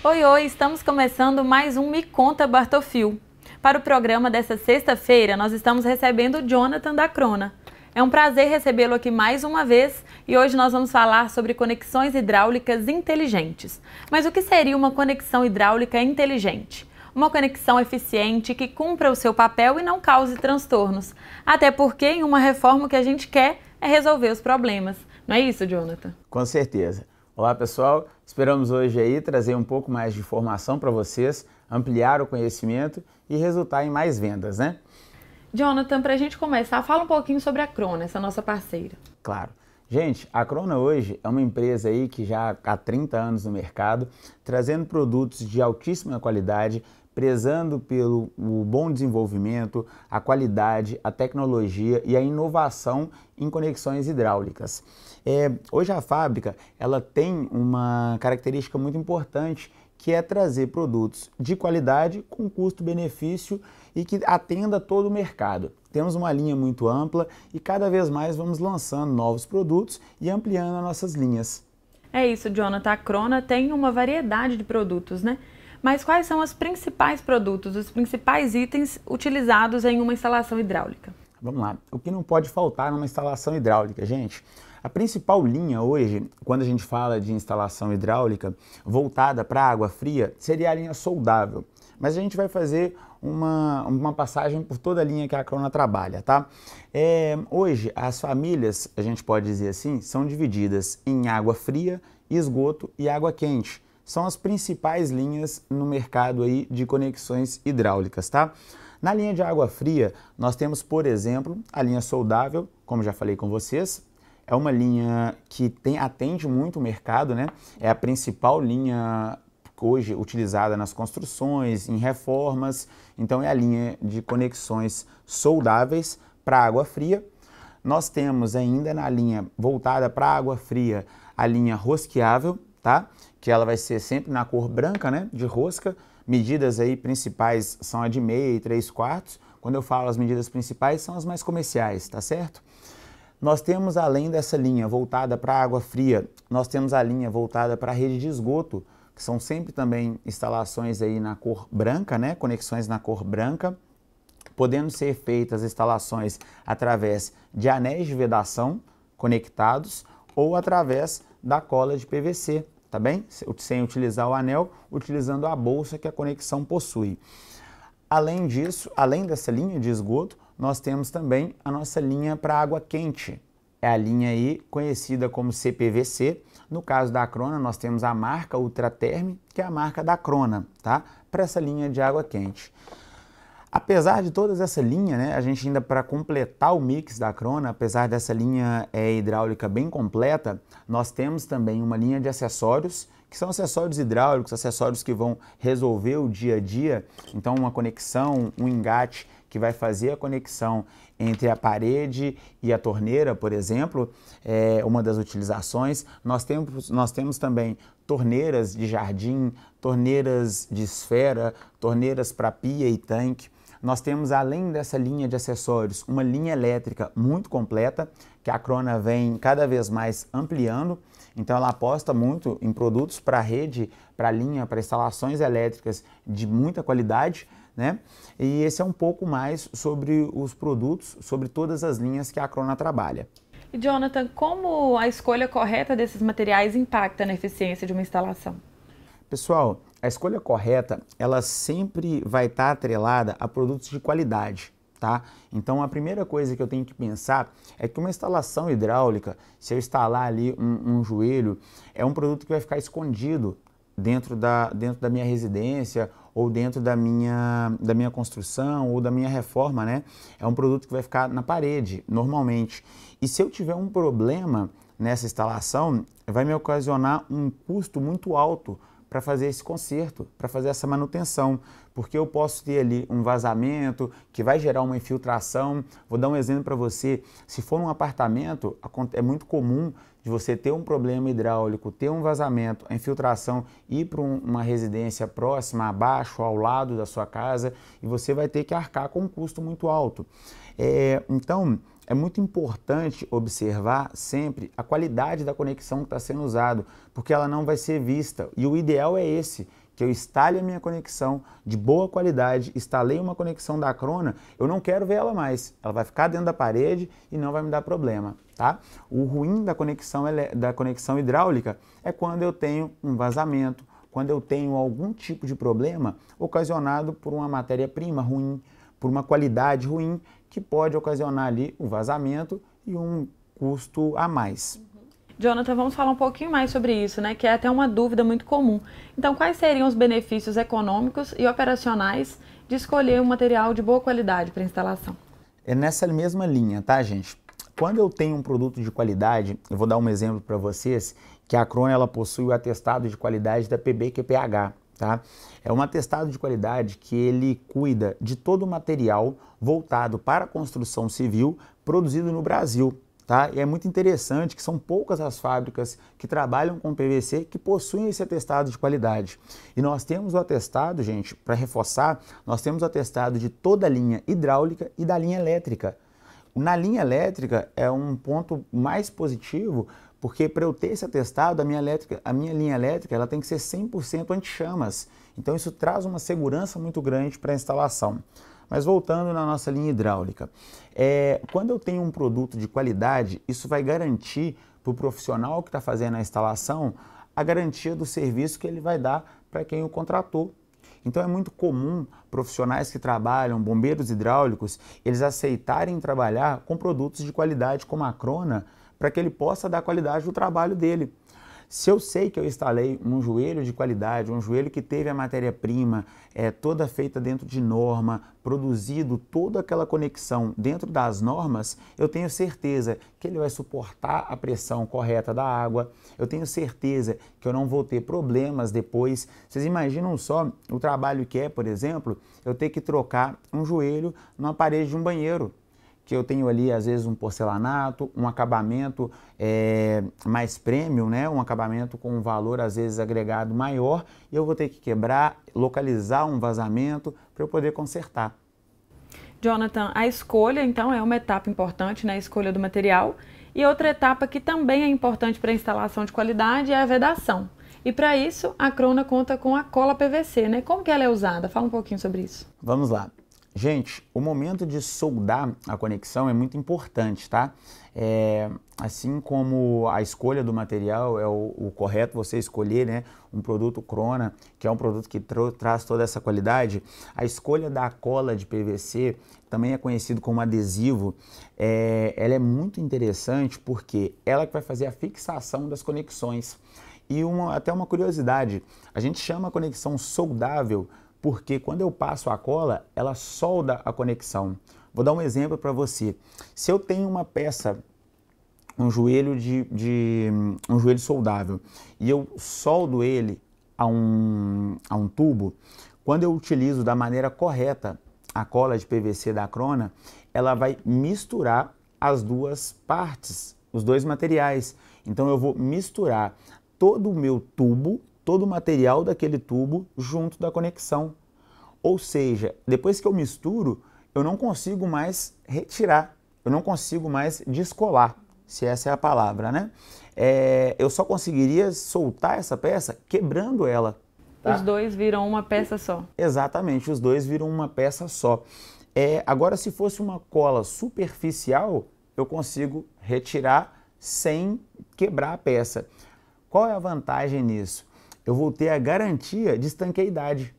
Oi, oi, estamos começando mais um Me Conta Bartolfil. Para o programa dessa sexta-feira, nós estamos recebendo o Jonathan da Crona. É um prazer recebê-lo aqui mais uma vez e hoje nós vamos falar sobre conexões hidráulicas inteligentes. Mas o que seria uma conexão hidráulica inteligente? Uma conexão eficiente que cumpra o seu papel e não cause transtornos. Até porque em uma reforma o que a gente quer é resolver os problemas. Não é isso, Jonathan? Com certeza. Olá pessoal, esperamos hoje aí trazer um pouco mais de informação para vocês, ampliar o conhecimento e resultar em mais vendas, né? Jonathan, para a gente começar, fala um pouquinho sobre a Crona, essa nossa parceira. Claro. Gente, a Crona hoje é uma empresa aí que já há 30 anos no mercado, trazendo produtos de altíssima qualidade, prezando pelo bom desenvolvimento, a qualidade, a tecnologia e a inovação em conexões hidráulicas. Hoje a fábrica ela tem uma característica muito importante, que é trazer produtos de qualidade com custo-benefício e que atenda todo o mercado. Temos uma linha muito ampla e cada vez mais vamos lançando novos produtos e ampliando as nossas linhas. É isso, Jonathan. A Crona tem uma variedade de produtos, né? Mas quais são os principais produtos, os principais itens utilizados em uma instalação hidráulica? Vamos lá. O que não pode faltar numa instalação hidráulica, gente? A principal linha hoje, quando a gente fala de instalação hidráulica voltada para água fria, seria a linha soldável. Mas a gente vai fazer uma passagem por toda a linha que a Crona trabalha, tá? Hoje, as famílias, a gente pode dizer assim, são divididas em água fria, esgoto e água quente. São as principais linhas no mercado aí de conexões hidráulicas, tá? Na linha de água fria, nós temos, por exemplo, a linha soldável, como já falei com vocês. É uma linha que atende muito o mercado, né? É a principal linha hoje utilizada nas construções, em reformas. Então é a linha de conexões soldáveis para água fria. Nós temos ainda na linha voltada para água fria a linha rosqueável, tá? Que ela vai ser sempre na cor branca, né? De rosca. Medidas aí principais são a de meia e 3/4. Quando eu falo as medidas principais, são as mais comerciais, tá certo? Nós temos, além dessa linha voltada para água fria, nós temos a linha voltada para a rede de esgoto, que são sempre também instalações aí na cor branca, né? Conexões na cor branca, podendo ser feitas instalações através de anéis de vedação conectados ou através da cola de PVC, tá bem? Sem utilizar o anel, utilizando a bolsa que a conexão possui. Além disso, além dessa linha de esgoto, nós temos também a nossa linha para água quente. É a linha aí conhecida como CPVC. No caso da Crona, nós temos a marca Ultraterm, que é a marca da Crona, tá? Para essa linha de água quente. Apesar de toda essa linha, né, a gente ainda para completar o mix da Crona, apesar dessa linha hidráulica bem completa, nós temos também uma linha de acessórios, que são acessórios hidráulicos, acessórios que vão resolver o dia a dia. Então uma conexão, um engate que vai fazer a conexão entre a parede e a torneira, por exemplo, é uma das utilizações. Nós temos também torneiras de jardim, torneiras de esfera, torneiras para pia e tanque. Nós temos, além dessa linha de acessórios, uma linha elétrica muito completa, que a Crona vem cada vez mais ampliando. Então ela aposta muito em produtos para rede, para linha, para instalações elétricas de muita qualidade, né? E esse é um pouco mais sobre os produtos, sobre todas as linhas que a Crona trabalha. E Jonathan, como a escolha correta desses materiais impacta na eficiência de uma instalação? Pessoal, a escolha correta, ela sempre vai estar atrelada a produtos de qualidade, tá? Então a primeira coisa que eu tenho que pensar é que uma instalação hidráulica, se eu instalar ali um joelho, é um produto que vai ficar escondido dentro da minha residência ou dentro da minha construção ou da minha reforma, né? É um produto que vai ficar na parede, normalmente. E se eu tiver um problema nessa instalação, vai me ocasionar um custo muito alto para fazer esse conserto, para fazer essa manutenção, porque eu posso ter ali um vazamento que vai gerar uma infiltração. Vou dar um exemplo para você. Se for num apartamento, é muito comum de você ter um problema hidráulico, ter um vazamento, a infiltração ir para uma residência próxima, abaixo, ao lado da sua casa, e você vai ter que arcar com um custo muito alto. Então, é muito importante observar sempre a qualidade da conexão que está sendo usada, porque ela não vai ser vista. E o ideal é esse, que eu instale a minha conexão de boa qualidade, instalei uma conexão da Crona, eu não quero ver ela mais. Ela vai ficar dentro da parede e não vai me dar problema, tá? O ruim da conexão hidráulica é quando eu tenho um vazamento, quando eu tenho algum tipo de problema ocasionado por uma matéria-prima ruim, por uma qualidade ruim, que pode ocasionar ali um vazamento e um custo a mais. Jonathan, vamos falar um pouquinho mais sobre isso, né? Que é até uma dúvida muito comum. Então, quais seriam os benefícios econômicos e operacionais de escolher um material de boa qualidade para instalação? É nessa mesma linha, tá, gente? Quando eu tenho um produto de qualidade, eu vou dar um exemplo para vocês, que a Crona ela possui o atestado de qualidade da PBQPH, tá? É um atestado de qualidade que ele cuida de todo o material voltado para a construção civil produzido no Brasil. Tá? E é muito interessante que são poucas as fábricas que trabalham com PVC que possuem esse atestado de qualidade. E nós temos o atestado, gente, para reforçar, nós temos o atestado de toda a linha hidráulica e da linha elétrica. Na linha elétrica é um ponto mais positivo, porque para eu ter esse atestado, a minha linha elétrica ela tem que ser 100% anti-chamas. Então isso traz uma segurança muito grande para a instalação. Mas voltando na nossa linha hidráulica, quando eu tenho um produto de qualidade, isso vai garantir para o profissional que está fazendo a instalação a garantia do serviço que ele vai dar para quem o contratou. Então é muito comum profissionais que trabalham, bombeiros hidráulicos, eles aceitarem trabalhar com produtos de qualidade como a Crona para que ele possa dar qualidade do trabalho dele. Se eu sei que eu instalei um joelho de qualidade, um joelho que teve a matéria-prima toda feita dentro de norma, produzido toda aquela conexão dentro das normas, eu tenho certeza que ele vai suportar a pressão correta da água, eu tenho certeza que eu não vou ter problemas depois. Vocês imaginam só o trabalho que é, por exemplo, eu ter que trocar um joelho numa parede de um banheiro, que eu tenho ali às vezes um porcelanato, um acabamento mais premium, né? Um acabamento com um valor às vezes agregado maior, e eu vou ter que quebrar, localizar um vazamento para eu poder consertar. Jonathan, a escolha então é uma etapa importante, né? A escolha do material, e outra etapa que também é importante para a instalação de qualidade é a vedação. E para isso a Crona conta com a cola PVC, né? Como que ela é usada? Fala um pouquinho sobre isso. Vamos lá. Gente, o momento de soldar a conexão é muito importante, tá? Assim como a escolha do material é o correto você escolher, né, um produto Crona, que é um produto que traz toda essa qualidade, a escolha da cola de PVC, também é conhecido como adesivo, ela é muito interessante porque ela que vai fazer a fixação das conexões. E até uma curiosidade, a gente chama a conexão soldável porque quando eu passo a cola, ela solda a conexão. Vou dar um exemplo para você. Se eu tenho uma peça, um joelho um joelho soldável, e eu soldo ele a um tubo, quando eu utilizo da maneira correta a cola de PVC da Crona, ela vai misturar as duas partes, os dois materiais. Então eu vou misturar todo o meu tubo, todo o material daquele tubo junto da conexão. Ou seja, depois que eu misturo, eu não consigo mais retirar, eu não consigo mais descolar, se essa é a palavra, né? Eu só conseguiria soltar essa peça quebrando ela. Tá? Os dois viram uma peça só. Exatamente, os dois viram uma peça só. Agora, se fosse uma cola superficial, eu consigo retirar sem quebrar a peça. Qual é a vantagem nisso? Eu vou ter a garantia de estanqueidade.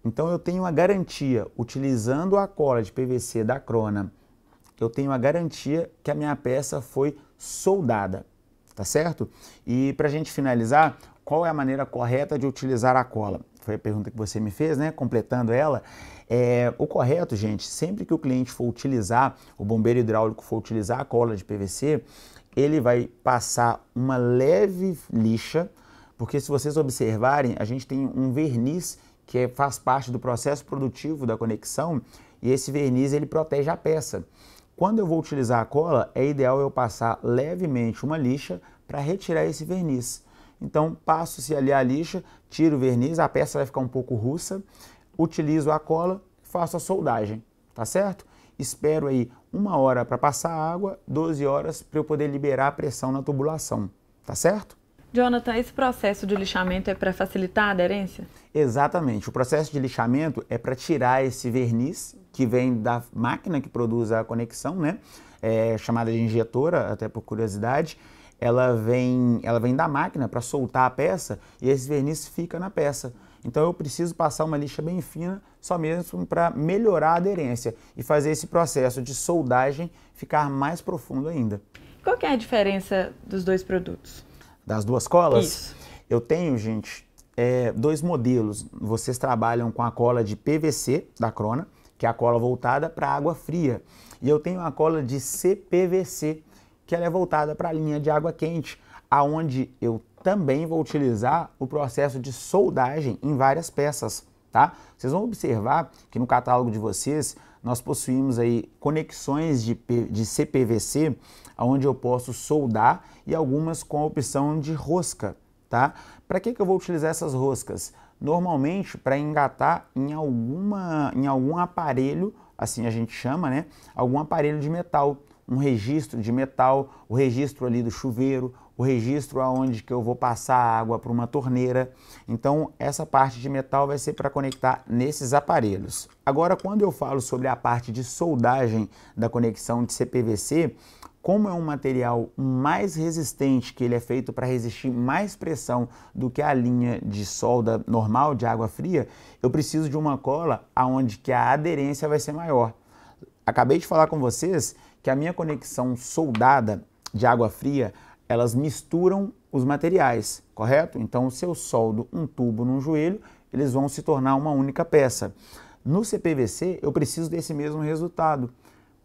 Então eu tenho a garantia, utilizando a cola de PVC da Crona, eu tenho a garantia que a minha peça foi soldada, tá certo? E para a gente finalizar, qual é a maneira correta de utilizar a cola? Foi a pergunta que você me fez, né? Completando ela. O correto, gente, sempre que o cliente for utilizar, o bombeiro hidráulico for utilizar a cola de PVC, ele vai passar uma leve lixa, porque se vocês observarem, a gente tem um verniz que faz parte do processo produtivo da conexão, e esse verniz ele protege a peça. Quando eu vou utilizar a cola, é ideal eu passar levemente uma lixa para retirar esse verniz. Então passo-se ali a lixa, tiro o verniz, a peça vai ficar um pouco russa, utilizo a cola, faço a soldagem, tá certo? Espero aí 1 hora para passar a água, 12 horas para eu poder liberar a pressão na tubulação, tá certo? Jonathan, esse processo de lixamento é para facilitar a aderência? Exatamente. O processo de lixamento é para tirar esse verniz que vem da máquina que produz a conexão, né? Chamada de injetora, até por curiosidade. Ela vem da máquina para soltar a peça e esse verniz fica na peça. Então eu preciso passar uma lixa bem fina, só mesmo para melhorar a aderência e fazer esse processo de soldagem ficar mais profundo ainda. Qual que é a diferença dos dois produtos? Das duas colas? Isso. Eu tenho, gente, dois modelos. Vocês trabalham com a cola de PVC da Crona, que é a cola voltada para água fria. E eu tenho a cola de CPVC, que ela é voltada para a linha de água quente, aonde eu também vou utilizar o processo de soldagem em várias peças, tá? Vocês vão observar que no catálogo de vocês nós possuímos aí conexões de CPVC, onde eu posso soldar e algumas com a opção de rosca, tá? Para que eu vou utilizar essas roscas? Normalmente para engatar em algum aparelho, assim a gente chama, né? Algum aparelho de metal, um registro de metal, o registro ali do chuveiro, o registro aonde que eu vou passar a água para uma torneira. Então essa parte de metal vai ser para conectar nesses aparelhos. Agora, quando eu falo sobre a parte de soldagem da conexão de CPVC, como é um material mais resistente, que ele é feito para resistir mais pressão do que a linha de solda normal de água fria, eu preciso de uma cola onde que a aderência vai ser maior. Acabei de falar com vocês que a minha conexão soldada de água fria, elas misturam os materiais, correto? Então, se eu soldo um tubo num joelho, eles vão se tornar uma única peça. No CPVC, eu preciso desse mesmo resultado.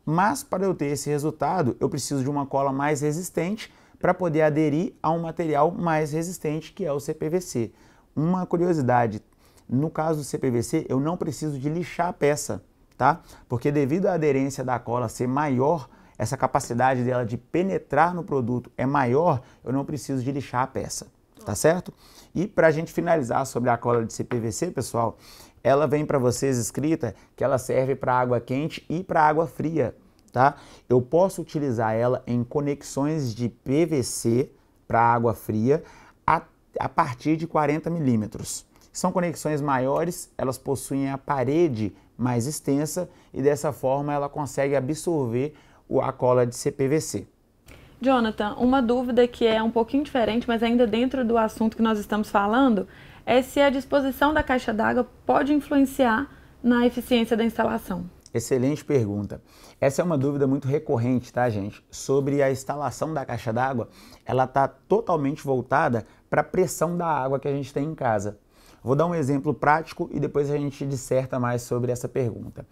Mas, para eu ter esse resultado, eu preciso de uma cola mais resistente para poder aderir a um material mais resistente, que é o CPVC. Uma curiosidade, no caso do CPVC, eu não preciso de lixar a peça, tá? Porque devido à aderência da cola ser maior, essa capacidade dela de penetrar no produto é maior, eu não preciso de lixar a peça, tá certo? E para a gente finalizar sobre a cola de CPVC, pessoal, ela vem para vocês escrita que ela serve para água quente e para água fria, tá? Eu posso utilizar ela em conexões de PVC para água fria a partir de 40 milímetros. São conexões maiores, elas possuem a parede mais extensa e dessa forma ela consegue absorver a cola de CPVC. Jonathan, uma dúvida que é um pouquinho diferente, mas ainda dentro do assunto que nós estamos falando, é se a disposição da caixa d'água pode influenciar na eficiência da instalação. Excelente pergunta. Essa é uma dúvida muito recorrente, tá, gente? Sobre a instalação da caixa d'água, ela está totalmente voltada para a pressão da água que a gente tem em casa. Vou dar um exemplo prático e depois a gente disserta mais sobre essa pergunta.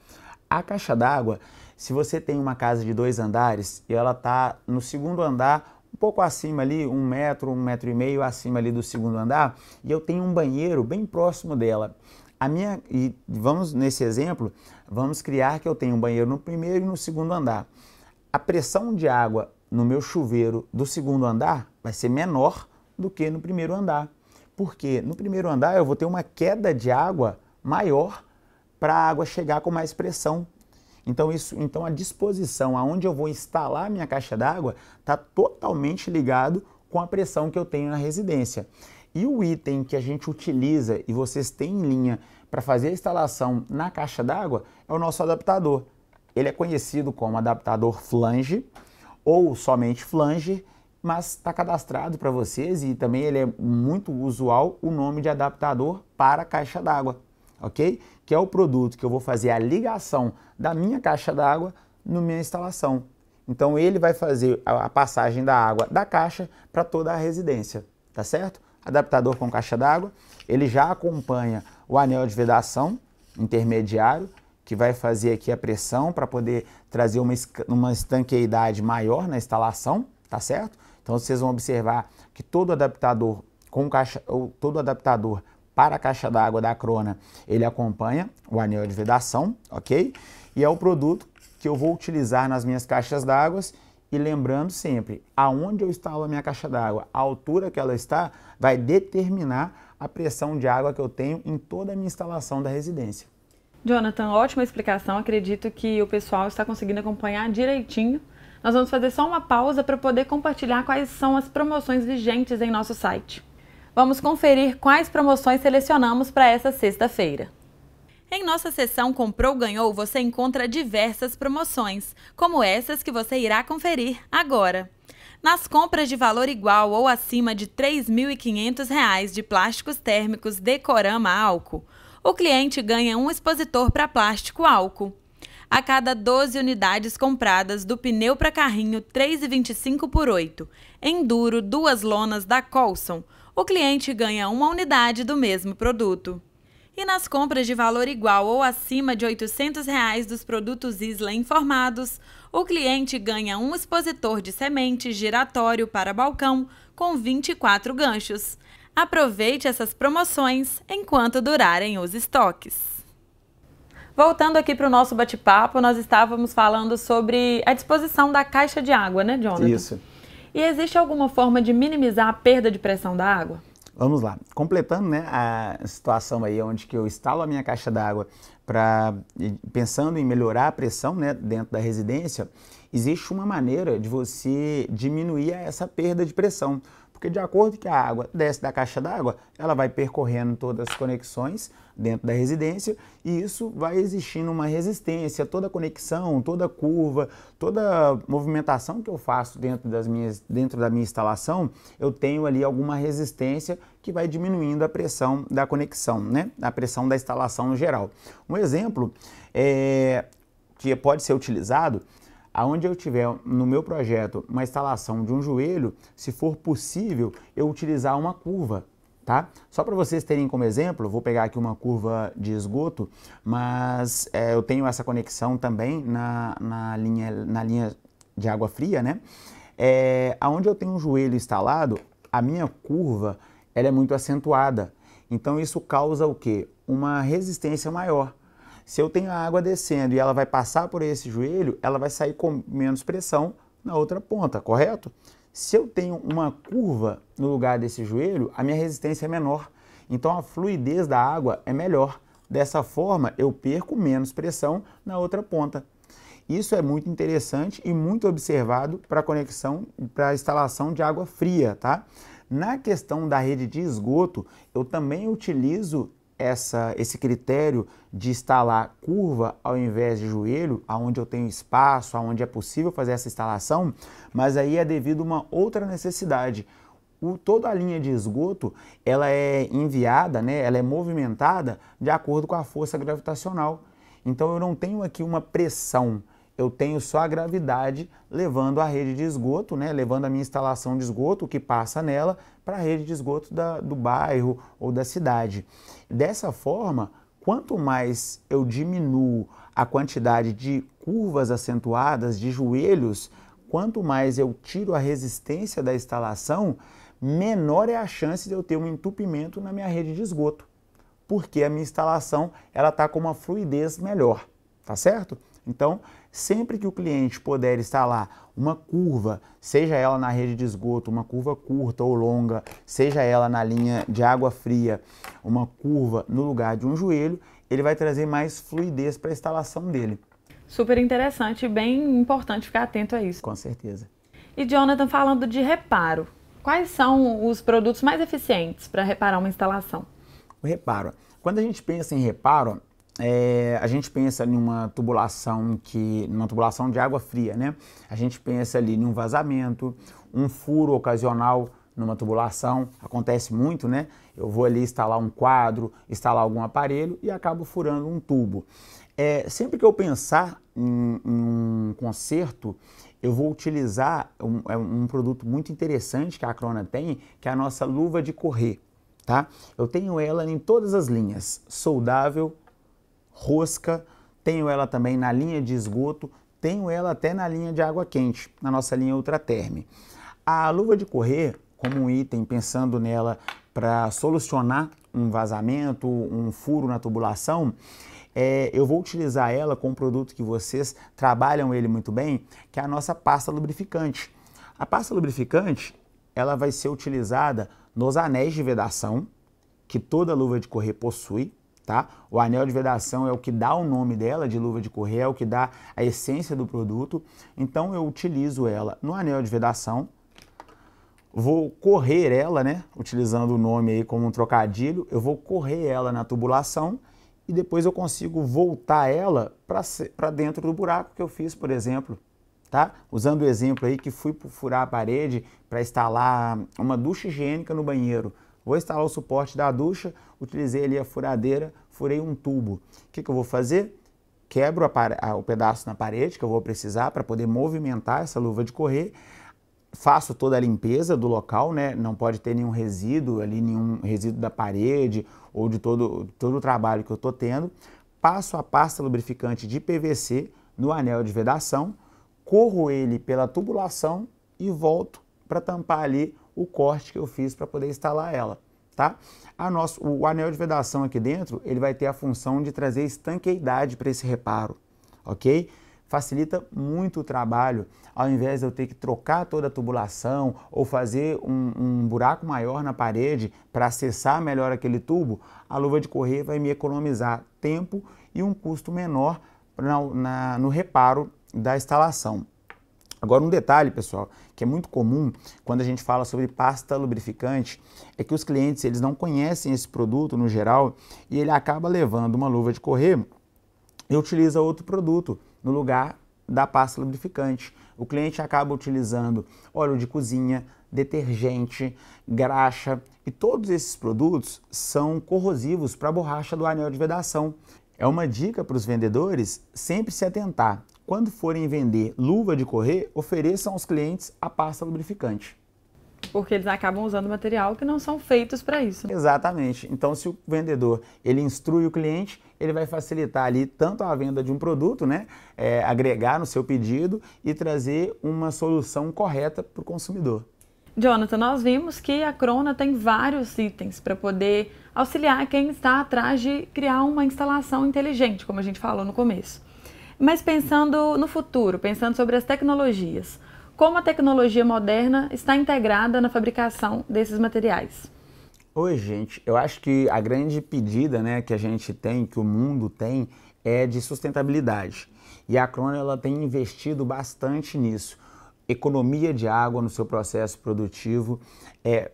A caixa d'água, se você tem uma casa de 2 andares e ela está no segundo andar, um pouco acima ali, 1 metro, 1,5 metro acima ali do segundo andar, e eu tenho um banheiro bem próximo dela. E vamos, nesse exemplo, vamos criar que eu tenho um banheiro no primeiro e no segundo andar. A pressão de água no meu chuveiro do segundo andar vai ser menor do que no primeiro andar. Porque no primeiro andar eu vou ter uma queda de água maior para a água chegar com mais pressão. Então a disposição aonde eu vou instalar minha caixa d'água está totalmente ligado com a pressão que eu tenho na residência. E o item que a gente utiliza e vocês têm em linha para fazer a instalação na caixa d'água é o nosso adaptador. Ele é conhecido como adaptador flange ou somente flange, mas está cadastrado para vocês e também ele é muito usual o nome de adaptador para caixa d'água, ok? Que é o produto que eu vou fazer a ligação da minha caixa d'água na minha instalação. Então ele vai fazer a passagem da água da caixa para toda a residência, tá certo? Adaptador com caixa d'água, ele já acompanha o anel de vedação intermediário, que vai fazer aqui a pressão para poder trazer uma estanqueidade maior na instalação, tá certo? Então vocês vão observar que todo adaptador para a caixa d'água da Crona, ele acompanha o anel de vedação, ok? E é o produto que eu vou utilizar nas minhas caixas d'água. E lembrando sempre, aonde eu instalo a minha caixa d'água, a altura que ela está, vai determinar a pressão de água que eu tenho em toda a minha instalação da residência. Jonathan, ótima explicação. Acredito que o pessoal está conseguindo acompanhar direitinho Nós vamos fazer só uma pausa para poder compartilhar quais são as promoções vigentes em nosso site. Vamos conferir quais promoções selecionamos para essa sexta-feira. Em nossa seção Comprou Ganhou, você encontra diversas promoções, como essas que você irá conferir agora. Nas compras de valor igual ou acima de R$ 3.500 de plásticos térmicos Decorama álcool, o cliente ganha um expositor para plástico álcool. A cada 12 unidades compradas do pneu para carrinho 3,25x8, Enduro 2 lonas da Coulson, o cliente ganha uma unidade do mesmo produto. E nas compras de valor igual ou acima de R$ 800 dos produtos Isla informados, o cliente ganha um expositor de semente giratório para balcão com 24 ganchos. Aproveite essas promoções enquanto durarem os estoques. Voltando aqui para o nosso bate-papo, nós estávamos falando sobre a disposição da caixa de água, né, Jonathan? Isso. E existe alguma forma de minimizar a perda de pressão da água? Vamos lá, completando, né, a situação aí onde que eu instalo a minha caixa d'água pensando em melhorar a pressão, né, dentro da residência, existe uma maneira de você diminuir essa perda de pressão, porque de acordo que a água desce da caixa d'água, ela vai percorrendo todas as conexões dentro da residência e isso vai existindo uma resistência, toda conexão, toda curva, toda movimentação que eu faço dentro da minha instalação, eu tenho ali alguma resistência que vai diminuindo a pressão da conexão, né? A pressão da instalação no geral. Um exemplo que pode ser utilizado aonde eu tiver no meu projeto uma instalação de um joelho, se for possível, eu utilizar uma curva, tá? Só para vocês terem como exemplo, vou pegar aqui uma curva de esgoto, mas eu tenho essa conexão também na linha de água fria, né? Aonde eu tenho um joelho instalado, a minha curva ela é muito acentuada, então isso causa o quê? Uma resistência maior. Se eu tenho a água descendo e ela vai passar por esse joelho, ela vai sair com menos pressão na outra ponta, correto? Se eu tenho uma curva no lugar desse joelho, a minha resistência é menor. Então a fluidez da água é melhor. Dessa forma, eu perco menos pressão na outra ponta. Isso é muito interessante e muito observado para a conexão, para a instalação de água fria, tá? Na questão da rede de esgoto, eu também utilizo esse critério de instalar curva ao invés de joelho, aonde eu tenho espaço, aonde é possível fazer essa instalação, mas aí é devido a uma outra necessidade. Toda a linha de esgoto, ela é enviada, né, ela é movimentada de acordo com a força gravitacional. Então eu não tenho aqui uma pressão, eu tenho só a gravidade levando a rede de esgoto, né, levando a minha instalação de esgoto, o que passa nela, para a rede de esgoto do bairro ou da cidade. Dessa forma, quanto mais eu diminuo a quantidade de curvas acentuadas, de joelhos, quanto mais eu tiro a resistência da instalação, menor é a chance de eu ter um entupimento na minha rede de esgoto, porque a minha instalação ela está com uma fluidez melhor, tá certo? Então, sempre que o cliente puder instalar uma curva, seja ela na rede de esgoto, uma curva curta ou longa, seja ela na linha de água fria, uma curva no lugar de um joelho, ele vai trazer mais fluidez para a instalação dele. Super interessante e bem importante ficar atento a isso. Com certeza. E Jonathan, falando de reparo, quais são os produtos mais eficientes para reparar uma instalação? O reparo. Quando a gente pensa em reparo, a gente pensa em uma tubulação de água fria, né? A gente pensa ali em um vazamento, um furo ocasional numa tubulação, acontece muito, né? Eu vou ali instalar um quadro, instalar algum aparelho e acabo furando um tubo. Sempre que eu pensar em um conserto, eu vou utilizar um produto muito interessante que a Acrona tem, que é a nossa luva de correr, tá? Eu tenho ela em todas as linhas, soldável, rosca, tenho ela também na linha de esgoto, tenho ela até na linha de água quente, na nossa linha Ultraterm. A luva de correr, como um item, pensando nela para solucionar um vazamento, um furo na tubulação, eu vou utilizar ela com um produto que vocês trabalham ele muito bem, que é a nossa pasta lubrificante. A pasta lubrificante, ela vai ser utilizada nos anéis de vedação, que toda luva de correr possui, tá? O anel de vedação é o que dá o nome dela, de luva de correr, é o que dá a essência do produto. Então eu utilizo ela no anel de vedação, vou correr ela, né? Utilizando o nome aí como um trocadilho, eu vou correr ela na tubulação e depois eu consigo voltar ela para dentro do buraco que eu fiz, por exemplo. Tá? Usando o exemplo aí que fui furar a parede para instalar uma ducha higiênica no banheiro. Vou instalar o suporte da ducha, utilizei ali a furadeira, furei um tubo. O que eu vou fazer? Quebro o pedaço na parede que eu vou precisar para poder movimentar essa luva de correr. Faço toda a limpeza do local, né? Não pode ter nenhum resíduo ali, nenhum resíduo da parede ou de todo o trabalho que eu estou tendo. Passo a pasta lubrificante de PVC no anel de vedação, corro ele pela tubulação e volto para tampar ali o corte que eu fiz para poder instalar ela, tá? O anel de vedação aqui dentro, ele vai ter a função de trazer estanqueidade para esse reparo, ok? Facilita muito o trabalho, ao invés de eu ter que trocar toda a tubulação ou fazer um buraco maior na parede para acessar melhor aquele tubo, a luva de correr vai me economizar tempo e um custo menor no reparo da instalação. Agora um detalhe, pessoal, que é muito comum quando a gente fala sobre pasta lubrificante, é que os clientes eles não conhecem esse produto no geral e ele acaba levando uma luva de correr e utiliza outro produto no lugar da pasta lubrificante. O cliente acaba utilizando óleo de cozinha, detergente, graxa e todos esses produtos são corrosivos para a borracha do anel de vedação. É uma dica para os vendedores sempre se atentar. Quando forem vender luva de correr, ofereçam aos clientes a pasta lubrificante. Porque eles acabam usando material que não são feitos para isso. Exatamente. Então, se o vendedor ele instrui o cliente, ele vai facilitar ali tanto a venda de um produto, né? Agregar no seu pedido e trazer uma solução correta para o consumidor. Jonathan, nós vimos que a Crona tem vários itens para poder auxiliar quem está atrás de criar uma instalação inteligente, como a gente falou no começo. Mas pensando no futuro, pensando sobre as tecnologias, como a tecnologia moderna está integrada na fabricação desses materiais? Hoje, gente, eu acho que a grande pedida, né, que a gente tem, que o mundo tem, é de sustentabilidade. E a Crona ela tem investido bastante nisso. Economia de água no seu processo produtivo,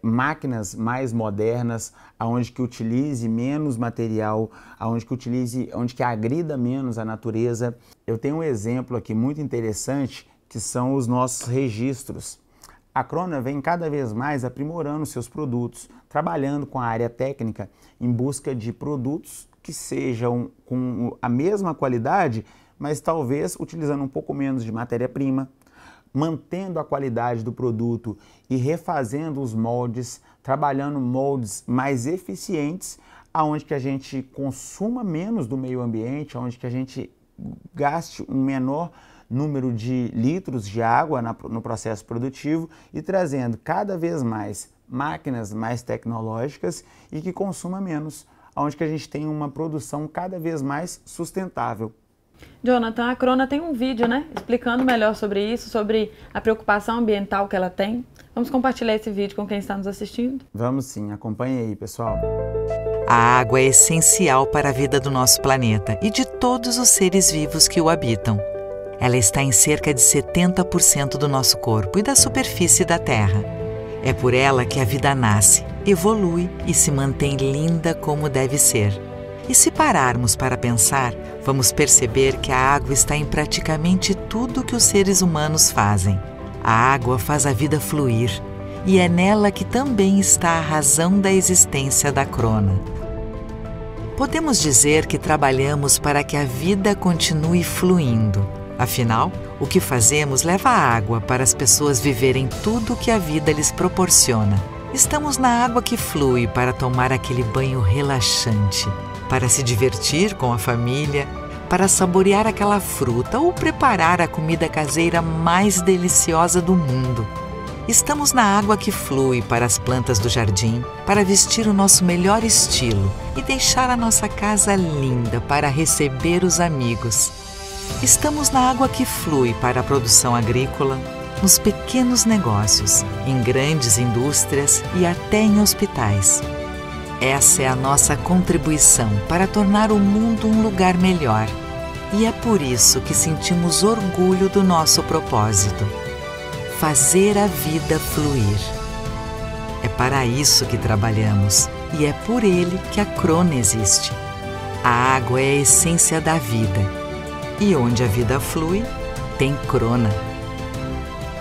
máquinas mais modernas, onde que utilize menos material, onde que agrida menos a natureza. Eu tenho um exemplo aqui muito interessante, que são os nossos registros. A Crona vem cada vez mais aprimorando seus produtos, trabalhando com a área técnica em busca de produtos que sejam com a mesma qualidade, mas talvez utilizando um pouco menos de matéria-prima, mantendo a qualidade do produto e refazendo os moldes, trabalhando moldes mais eficientes, aonde que a gente consuma menos do meio ambiente, aonde que a gente gaste um menor número de litros de água no processo produtivo e trazendo cada vez mais máquinas mais tecnológicas e que consuma menos, aonde que a gente tem uma produção cada vez mais sustentável. Jonathan, a Crona tem um vídeo, né, explicando melhor sobre isso, sobre a preocupação ambiental que ela tem. Vamos compartilhar esse vídeo com quem está nos assistindo? Vamos sim, acompanhe aí, pessoal. A água é essencial para a vida do nosso planeta e de todos os seres vivos que o habitam. Ela está em cerca de 70% do nosso corpo e da superfície da Terra. É por ela que a vida nasce, evolui e se mantém linda como deve ser. E se pararmos para pensar, vamos perceber que a água está em praticamente tudo que os seres humanos fazem. A água faz a vida fluir, e é nela que também está a razão da existência da Crona. Podemos dizer que trabalhamos para que a vida continue fluindo. Afinal, o que fazemos leva a água para as pessoas viverem tudo o que a vida lhes proporciona. Estamos na água que flui para tomar aquele banho relaxante, para se divertir com a família, para saborear aquela fruta ou preparar a comida caseira mais deliciosa do mundo. Estamos na água que flui para as plantas do jardim, para vestir o nosso melhor estilo e deixar a nossa casa linda para receber os amigos. Estamos na água que flui para a produção agrícola, nos pequenos negócios, em grandes indústrias e até em hospitais. Essa é a nossa contribuição para tornar o mundo um lugar melhor. E é por isso que sentimos orgulho do nosso propósito: fazer a vida fluir. É para isso que trabalhamos e é por ele que a Crona existe. A água é a essência da vida. E onde a vida flui, tem Crona.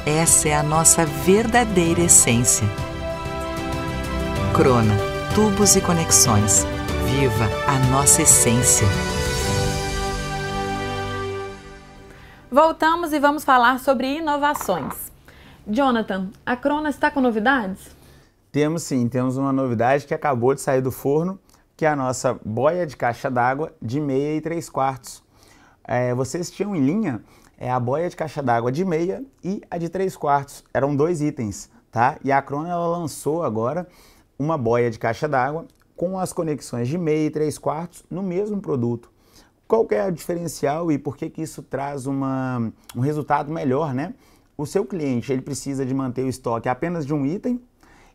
Essa é a nossa verdadeira essência. Crona, tubos e conexões. Viva a nossa essência. Voltamos e vamos falar sobre inovações. Jonathan, a Crona está com novidades? Temos sim, temos uma novidade que acabou de sair do forno, que é a nossa boia de caixa d'água de meia e 3/4. Vocês tinham em linha a boia de caixa d'água de meia e a de 3/4. Eram 2 itens, tá? E a Crona ela lançou agora uma boia de caixa d'água com as conexões de meia e 3/4 no mesmo produto. Qual que é o diferencial e por que que isso traz um resultado melhor, né? O seu cliente ele precisa de manter o estoque apenas de um item.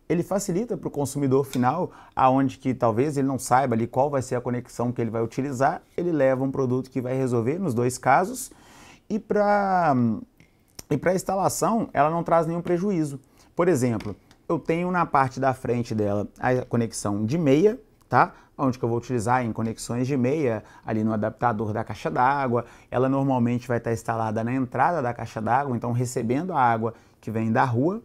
Ele facilita para o consumidor final, aonde que talvez ele não saiba ali qual vai ser a conexão que ele vai utilizar, ele leva um produto que vai resolver nos 2 casos. E para a instalação, ela não traz nenhum prejuízo. Por exemplo, eu tenho na parte da frente dela a conexão de meia, tá? Onde que eu vou utilizar em conexões de meia, ali no adaptador da caixa d'água. Ela normalmente vai estar instalada na entrada da caixa d'água, então recebendo a água que vem da rua.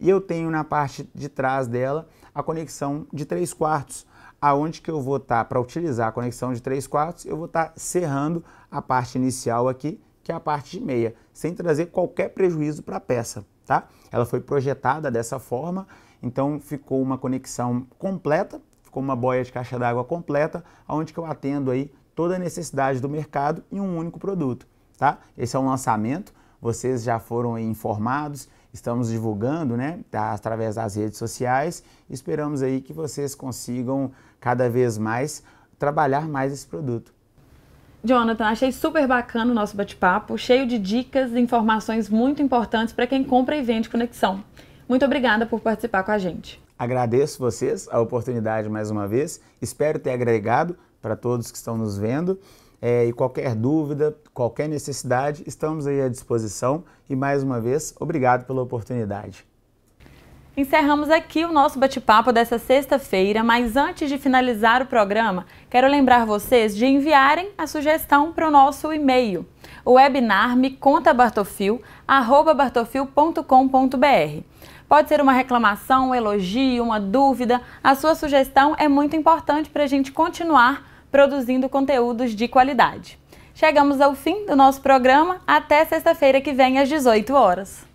E eu tenho na parte de trás dela a conexão de 3/4, aonde que eu vou estar, para utilizar a conexão de 3/4, eu vou estar serrando a parte inicial aqui, que é a parte de meia, sem trazer qualquer prejuízo para a peça, tá? Ela foi projetada dessa forma, então ficou uma conexão completa, ficou uma boia de caixa d'água completa, onde que eu atendo aí toda a necessidade do mercado em um único produto, tá? Esse é um lançamento, vocês já foram aí informados, estamos divulgando, né, através das redes sociais. Esperamos aí que vocês consigam cada vez mais trabalhar mais esse produto. Jonathan, achei super bacana o nosso bate-papo, cheio de dicas e informações muito importantes para quem compra e vende conexão. Muito obrigada por participar com a gente. Agradeço vocês a oportunidade mais uma vez. Espero ter agregado para todos que estão nos vendo. E qualquer dúvida, qualquer necessidade, estamos aí à disposição. E mais uma vez, obrigado pela oportunidade. Encerramos aqui o nosso bate-papo dessa sexta-feira, mas antes de finalizar o programa, quero lembrar vocês de enviarem a sugestão para o nosso e-mail, o webinar mecontabartofil@bartofil.com.br. Pode ser uma reclamação, um elogio, uma dúvida, a sua sugestão é muito importante para a gente continuar produzindo conteúdos de qualidade. Chegamos ao fim do nosso programa, até sexta-feira que vem às 18 horas.